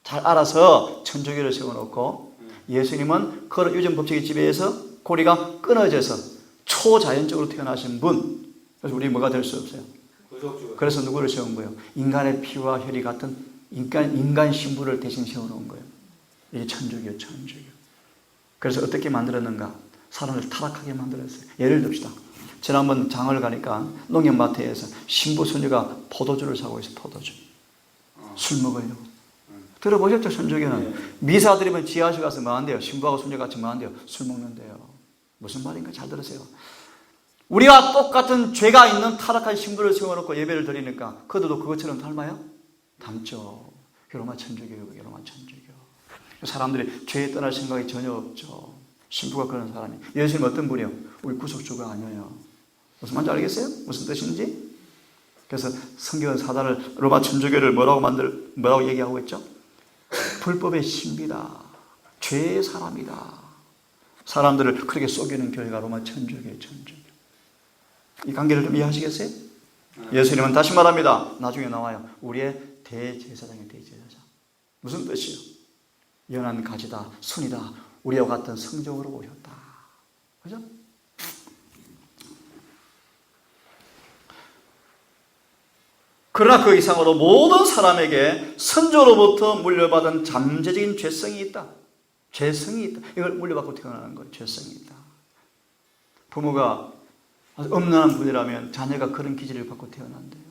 잘 알아서 천주교를 세워놓고 예수님은 그런 유전 법칙의 지배에서 고리가 끊어져서 초자연적으로 태어나신 분. 그래서 우리 뭐가 될 수 없어요. 구속주. 그래서 누구를 세운 거예요? 인간의 피와 혈이 같은 인간 신부를 대신 세워놓은 거예요. 이게 천주교, 천주교. 그래서 어떻게 만들었는가? 사람을 타락하게 만들었어요. 예를 듭시다. 지난번 장을 가니까 농협마트에서 신부 소녀가 포도주를 사고 있어요. 포도주. 술 먹으려고. 들어보셨죠? 천주교는 미사 드리면 지하실 가서 뭐 한대요? 신부하고 소녀 같이 뭐 한대요? 술 먹는데요. 무슨 말인가 잘 들으세요. 우리가 똑같은 죄가 있는 타락한 신부를 세워놓고 예배를 드리니까 그들도 그것처럼 닮아요? 닮죠. 로마 천주교예요. 로마 천주교. 사람들이 죄에 떠날 생각이 전혀 없죠. 신부가 그런 사람이. 예수님 어떤 분이요? 우리 구속주가 아니에요. 무슨 말인지 알겠어요? 무슨 뜻인지? 그래서 성경은 사단을 로마 천주교를 뭐라고 얘기하고 있죠? 불법의 신비다. 죄의 사람이다. 사람들을 그렇게 속이는 교회가 로마 천주교의 천주교. 이 관계를 좀 이해하시겠어요? 예수님은 다시 말합니다. 나중에 나와요. 우리의 대제사장의 대제사장. 무슨 뜻이요? 연한 가지다, 순이다. 우리와 같은 성정으로 오셨다. 그죠? 그러나 그 이상으로 모든 사람에게 선조로부터 물려받은 잠재적인 죄성이 있다. 죄성이 있다. 이걸 물려받고 태어나는 거예요. 죄성이 있다. 부모가 아주 엄난한 분이라면 자녀가 그런 기질을 받고 태어난대요.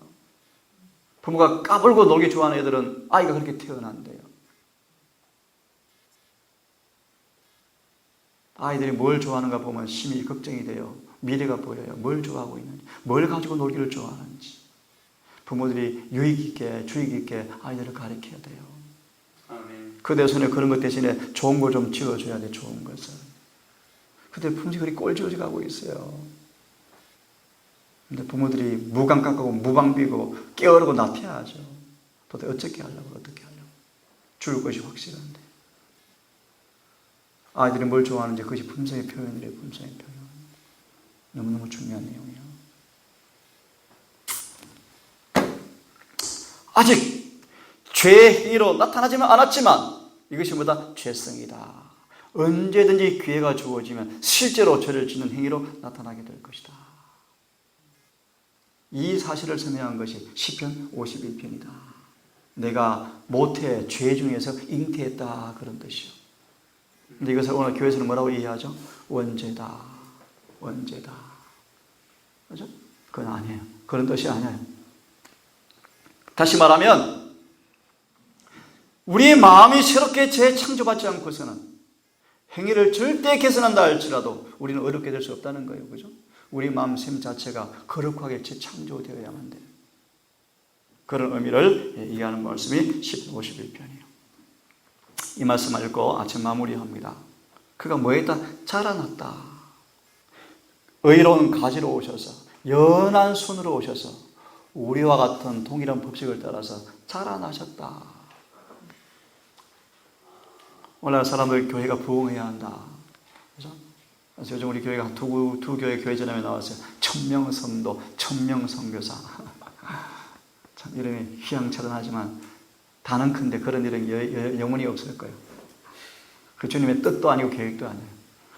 부모가 까불고 놀기 좋아하는 애들은 아이가 그렇게 태어난대요. 아이들이 뭘 좋아하는가 보면 심히 걱정이 돼요. 미래가 보여요. 뭘 좋아하고 있는지, 뭘 가지고 놀기를 좋아하는지. 부모들이 유익 있게, 주의 있게 아이들을 가르쳐야 돼요. 아멘. 그대 손에 그런 것 대신에 좋은 걸 좀 지어줘야 돼, 좋은 것을. 근데 품질이 꼴지어져 가고 있어요. 근데 부모들이 무감 깎고 무방비고 깨어르고 나태하죠. 도대체 어떻게 하려고. 줄 것이 확실한데. 아이들이 뭘 좋아하는지 그것이 품성의 표현이래요. 품성의 표현. 너무너무 중요한 내용이에요. 아직 죄의 행위로 나타나지는 않았지만 이것이 뭐다? 죄성이다. 언제든지 기회가 주어지면 실제로 죄를 짓는 행위로 나타나게 될 것이다. 이 사실을 설명한 것이 시편 51편이다. 내가 모태 죄 중에서 잉태했다 그런 뜻이요. 근데 이것을 오늘 교회에서는 뭐라고 이해하죠? 원죄다. 원죄다. 그죠? 그건 아니에요. 그런 뜻이 아니에요. 다시 말하면 우리의 마음이 새롭게 재창조받지 않고서는 행위를 절대 개선한다 할지라도 우리는 어렵게 될 수 없다는 거예요. 그죠? 우리 마음 샘 자체가 거룩하게 재창조되어야만 돼요. 그런 의미를 이해하는 말씀이 51편이에요. 이 말씀을 읽고 아침 마무리합니다. 그가 뭐했다? 자라났다. 의로운 가지로 오셔서 연한 손으로 오셔서 우리와 같은 동일한 법칙을 따라서 자라나셨다. 오늘날 사람들 교회가 부흥해야 한다. 그죠? 그래서 요즘 우리 교회가 두 교회 교회전함에 나왔어요. 천명성도, 천명선교사. 참 이름이 휘황찬란하지만 단은 큰데 그런 일은 영원히 없을 거예요. 그 주님의 뜻도 아니고 계획도 아니에요.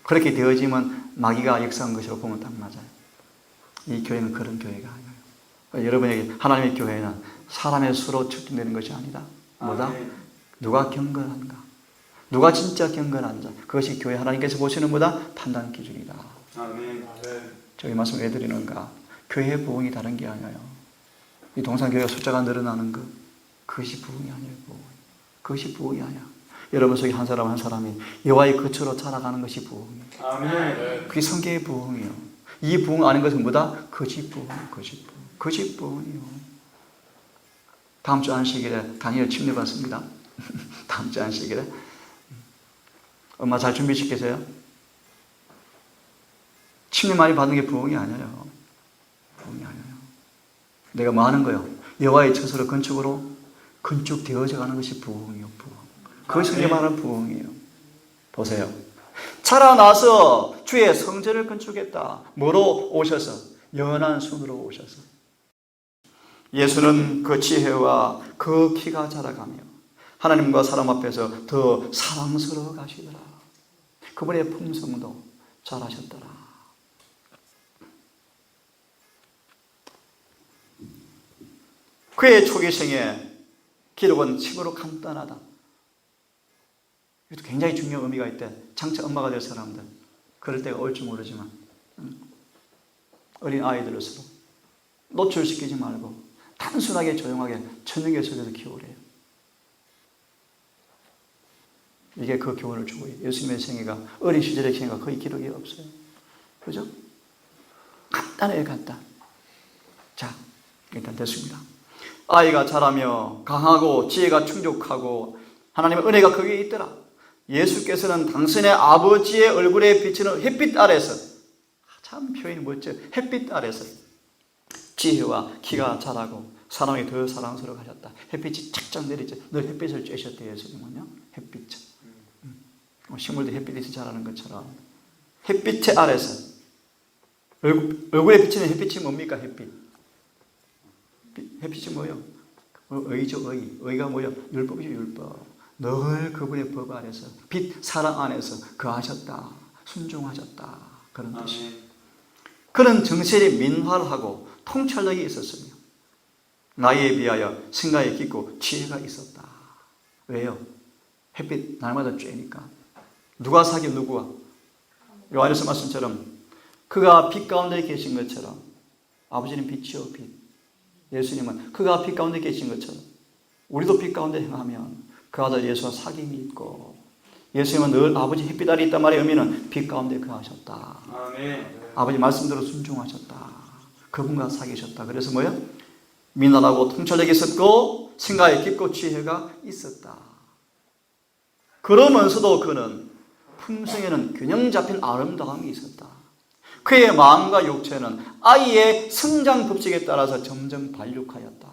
그렇게 되어지면 마귀가 역사한 것으로 보면 딱 맞아요. 이 교회는 그런 교회가 아니에요. 그러니까 여러분에게 하나님의 교회는 사람의 수로 측정되는 것이 아니다. 뭐다? 누가 경건한가? 누가 진짜 경건한 자? 그것이 교회 하나님께서 보시는 뭐다? 판단 기준이다. 아멘. 저기 말씀 왜 드리는가? 교회의 부흥이 다른 게 아니에요. 이 동산교회가 숫자가 늘어나는 것, 그것이 부흥이 아니에요. 부흥. 그것이 부흥이 아니야. 여러분 속에 한 사람 한 사람이 여호와의 거처로 자라가는 것이 부흥이에요. 아멘. 그게 성경의 부흥이에요. 이 부흥 아닌 것은 뭐다? 거짓 부흥, 거짓 부흥, 거짓 부흥이요. 다음 주 안식일에 다니엘 침례 받습니다. 다음 주 안식일에 엄마 잘 준비시키세요. 침례 많이 받는 게 부흥이 아니에요. 부흥이 아니에요. 내가 뭐 하는 거예요? 여호와의 처소를 건축되어져 가는 것이 부흥이요. 부흥. 그것이 우리가 말하는 부흥이에요. 보세요. 자라나서 주의 성전을 건축했다. 뭐로 오셔서? 연한 손으로 오셔서. 예수는 그 지혜와 그 키가 자라가며 하나님과 사람 앞에서 더 사랑스러워 가시더라. 그분의 품성도 잘하셨더라. 그의 초기 생애 기록은 참으로 간단하다. 이것도 굉장히 중요한 의미가 있대. 장차 엄마가 될 사람들. 그럴 때가 올지 모르지만 어린 아이들로서 노출시키지 말고 단순하게 조용하게 천연계 속에서 키우래요. 이게 그 교훈을 주고 있어요. 예수님의 생애가 어린 시절의 생애가 거의 기록이 없어요. 그죠? 간단해요. 간단. 자, 일단 됐습니다. 아이가 자라며 강하고 지혜가 충족하고 하나님의 은혜가 거기에 있더라. 예수께서는 당신의 아버지의 얼굴에 비치는 햇빛 아래서, 참 표현이 멋져요. 햇빛 아래서 지혜와 키가 자라고 사람이 더 사랑스러워 하셨다. 햇빛이 착착 내리죠. 늘 햇빛을 쬐셨대요. 예수님은요. 햇빛. 식물도 햇빛에서 자라는 것처럼 햇빛의 아래서 얼굴에 비치는 햇빛이 뭡니까? 햇빛이 뭐예요? 의죠. 의가 뭐예요? 율법이죠. 율법. 늘 그분의 법 안에서 빛 사랑 안에서 거하셨다. 순종하셨다. 그런 뜻이에요. 그는 정신이 민활하고 통찰력이 있었으며 나이에 비하여 생각이 깊고 지혜가 있었다. 왜요? 햇빛 날마다 쬐니까. 누가 사귀어 누구와? 요한일서 말씀처럼 그가 빛 가운데 계신 것처럼 아버지는 빛이요 빛. 예수님은 그가 빛 가운데 계신 것처럼 우리도 빛 가운데 행하면 그 아들 예수와 사귐이 있고 예수님은 늘 아버지 햇빛 아래 있단 말의 의미는 빛 가운데 거하셨다. 아멘. 아버지 말씀대로 순종하셨다. 그분과 사귀셨다. 그래서 뭐예요? 민원하고 통찰력이 있었고 생각이 깊고 지혜가 있었다. 그러면서도 그는 품성에는 균형 잡힌 아름다움이 있었다. 그의 마음과 육체는 아이의 성장 법칙에 따라서 점점 발육하였다.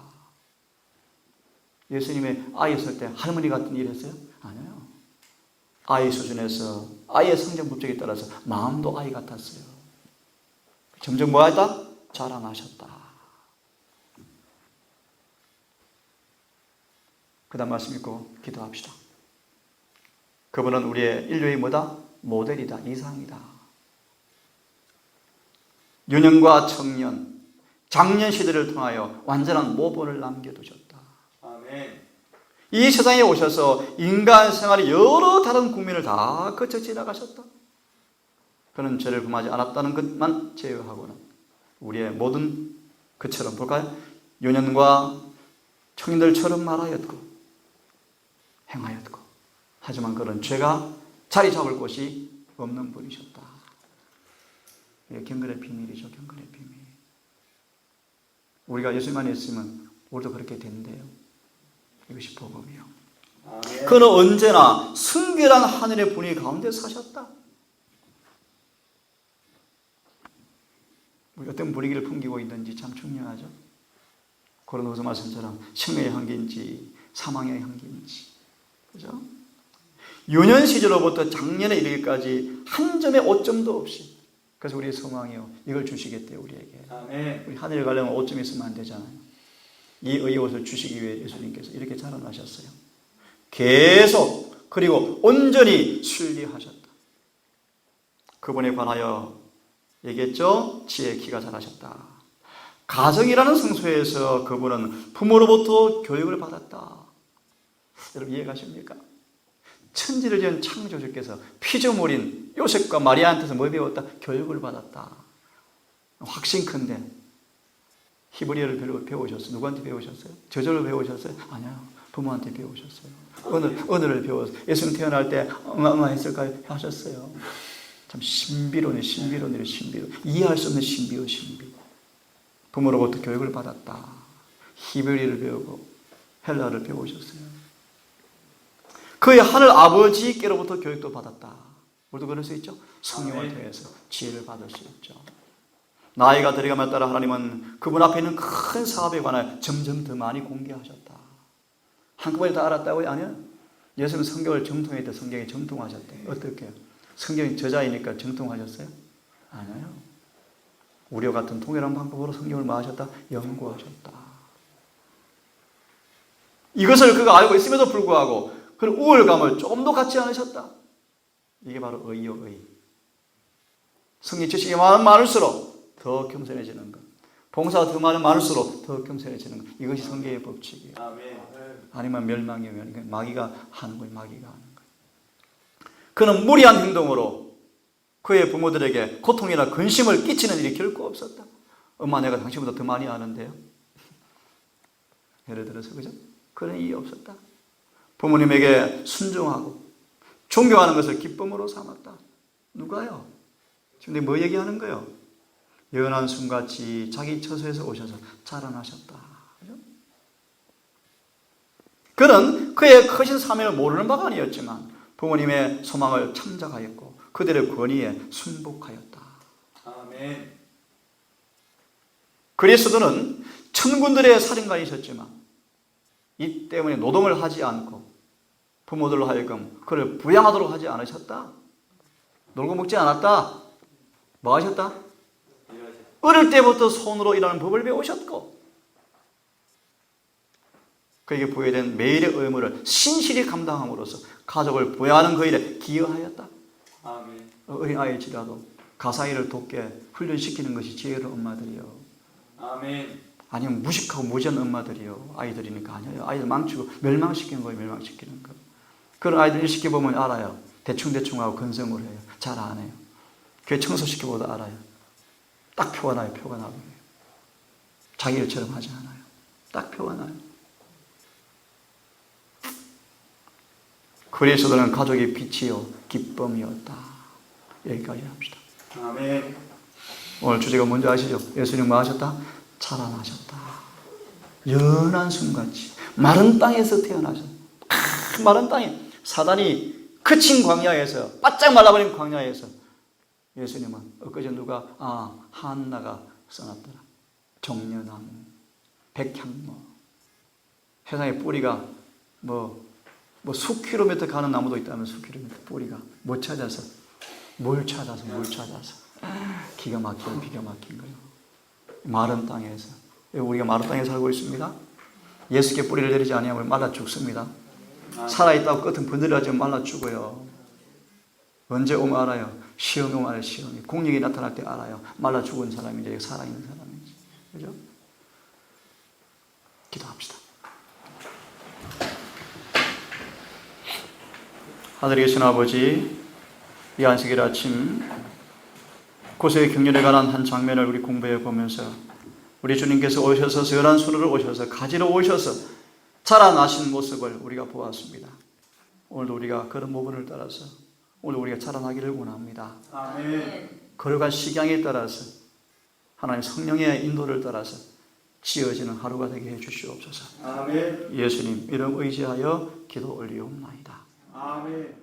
예수님의 아이였을 때 할머니 같은 일 했어요? 아니요. 아이 수준에서 아이의 성장 법칙에 따라서 마음도 아이 같았어요. 점점 뭐하였다? 자라나셨다. 그 다음 말씀 읽고 기도합시다. 그분은 우리의 인류의 뭐다? 모델이다. 이상이다. 유년과 청년, 장년 시대를 통하여 완전한 모본을 남겨두셨다. 아멘. 이 세상에 오셔서 인간 생활의 여러 다른 국면을 다 거쳐 지나가셨다. 그는 죄를 범하지 않았다는 것만 제외하고는 우리의 모든 그처럼 볼까요? 유년과 청년들처럼 말하였고 행하였고 하지만 그는 죄가 자리 잡을 곳이 없는 분이셨다. 이게 경건의 비밀이죠. 경건의 비밀. 우리가 예수님만 있으면 우리도 그렇게 된대요. 이것이 복음이요. 아멘. 그는 언제나 순결한 하늘의 분위기 가운데 사셨다. 우리 어떤 분위기를 풍기고 있는지 참 중요하죠. 고린도후서 말씀처럼 생명의 향기인지 사망의 향기인지, 그죠? 유년 시절로부터 작년에 이르기까지 한 점의 오점도 없이. 그래서 우리의 소망이요, 이걸 주시겠대요 우리에게. 아멘. 우리 하늘에 가려면 오점 있으면 안 되잖아요. 이 의의 옷을 주시기 위해 예수님께서 이렇게 자라나셨어요. 계속 그리고 온전히 순리하셨다. 그분에 관하여 얘기했죠. 지혜의 키가 자라셨다. 가정이라는 성소에서 그분은 부모로부터 교육을 받았다. 여러분 이해가십니까? 천지를 지은 창조주께서 피조물인 요셉과 마리아한테서 뭘 배웠다? 교육을 받았다. 확신컨대 히브리어를 배우셨어요. 누구한테 배우셨어요? 저절로 배우셨어요? 아니요. 부모한테 배우셨어요. 언어를 배웠어요. 예수님 태어날 때 했을까요? 하셨어요. 참 신비로운. 이해할 수 없는 신비요. 부모로부터 교육을 받았다. 히브리어를 배우고 헬라어를 배우셨어요. 그의 하늘 아버지께로부터 교육도 받았다. 우리도 그럴 수 있죠? 성령을 통해서 지혜를 받을 수 있죠. 나이가 들어감에 따라 하나님은 그분 앞에 있는 큰 사업에 관하여 점점 더 많이 공개하셨다. 한꺼번에 다 알았다고요? 아니요. 예수님은 성경을 정통했다. 성경에 정통하셨대. 어떻게 해요? 성경이 저자이니까 정통하셨어요? 아니요. 우리와 같은 통일한 방법으로 성경을 뭐 하셨다? 연구하셨다. 이것을 그가 알고 있음에도 불구하고 그런 우월감을 조금도 갖지 않으셨다. 이게 바로 의요, 의. 성경 지식이 많을수록 더 겸손해지는 것. 봉사가 더 많을수록 더 겸손해지는 것. 이것이 성경의 법칙이에요. 아멘. 아니면 멸망이 오면 마귀가 하는 거예요. 마귀가 하는 거예요. 그는 무리한 행동으로 그의 부모들에게 고통이나 근심을 끼치는 일이 결코 없었다. 엄마 내가 당신보다 더 많이 아는데요. 예를 들어서 그죠? 그런 일이 없었다. 부모님에게 순종하고 존경하는 것을 기쁨으로 삼았다. 누가요? 지금 뭐 얘기하는 거예요? 연한 순같이 자기 처소에서 오셔서 자라나셨다. 그죠? 그는 그의 크신 사명을 모르는 바가 아니었지만 부모님의 소망을 참작하였고 그들의 권위에 순복하였다. 아멘. 그리스도는 천군들의 살인관이셨지만 이 때문에 노동을 하지 않고 부모들로 하여금 그를 부양하도록 하지 않으셨다. 놀고 먹지 않았다. 뭐 하셨다? 어릴 때부터 손으로 일하는 법을 배우셨고 그에게 부여된 매일의 의무를 신실히 감당함으로써 가족을 부양하는 그 일에 기여하였다. 아멘. 어린아이일지라도 가사일을 돕게 훈련시키는 것이 지혜로운 엄마들이요. 아멘. 아니면 무식하고 무지한 엄마들이요. 아이들이니까 아니에요. 아이들 망치고 멸망시키는 거예요. 멸망시키는 거. 그런 아이들 일 시켜보면 알아요. 대충대충하고 건성으로 해요. 잘 안 해요. 교회 청소시켜보도 알아요. 딱 표가 나요. 표가 나요. 자기 일처럼 하지 않아요. 딱 표가 나요. 그리스도는 가족의 빛이요 기쁨이었다. 여기까지 합시다. 아멘. 오늘 주제가 뭔지 아시죠? 예수님 뭐 하셨다? 자라나셨다. 연한 순같이 마른 땅에서 태어나셨다. 마른 땅에 사단이 그친 광야에서 바짝 말라버린 광야에서 예수님은 엊그제 누가 한나가 써놨더라. 종려나무, 백향모. 세상에 뿌리가 뭐 수킬로미터 가는 나무도 있다면 수킬로미터 뿌리가 뭘 찾아서 기가 막힌 거예요. 마른 땅에서. 우리가 마른 땅에 살고 있습니다. 예수께 뿌리를 내리지 아니하면 말라 죽습니다. 살아있다고 끝은 번들어지면 말라 죽어요. 언제 오면 알아요? 시험이 오면 알아요. 시험이. 공력이 나타날 때 알아요. 말라 죽은 사람인지 살아있는 사람인지. 그죠? 기도합시다. 하늘에 계신 아버지, 이 안식일 아침 고세의 경륜에 관한 한 장면을 우리 공부해 보면서 우리 주님께서 오셔서 선한 순으로 오셔서 가지러 오셔서 자라나신 모습을 우리가 보았습니다. 오늘도 우리가 그런 모습을 따라서 오늘 우리가 자라나기를 원합니다. 아멘. 걸어갈 식양에 따라서 하나님 성령의 인도를 따라서 지어지는 하루가 되게 해 주시옵소서. 아멘. 예수님 이름 의지하여 기도 올리옵나이다. 아멘.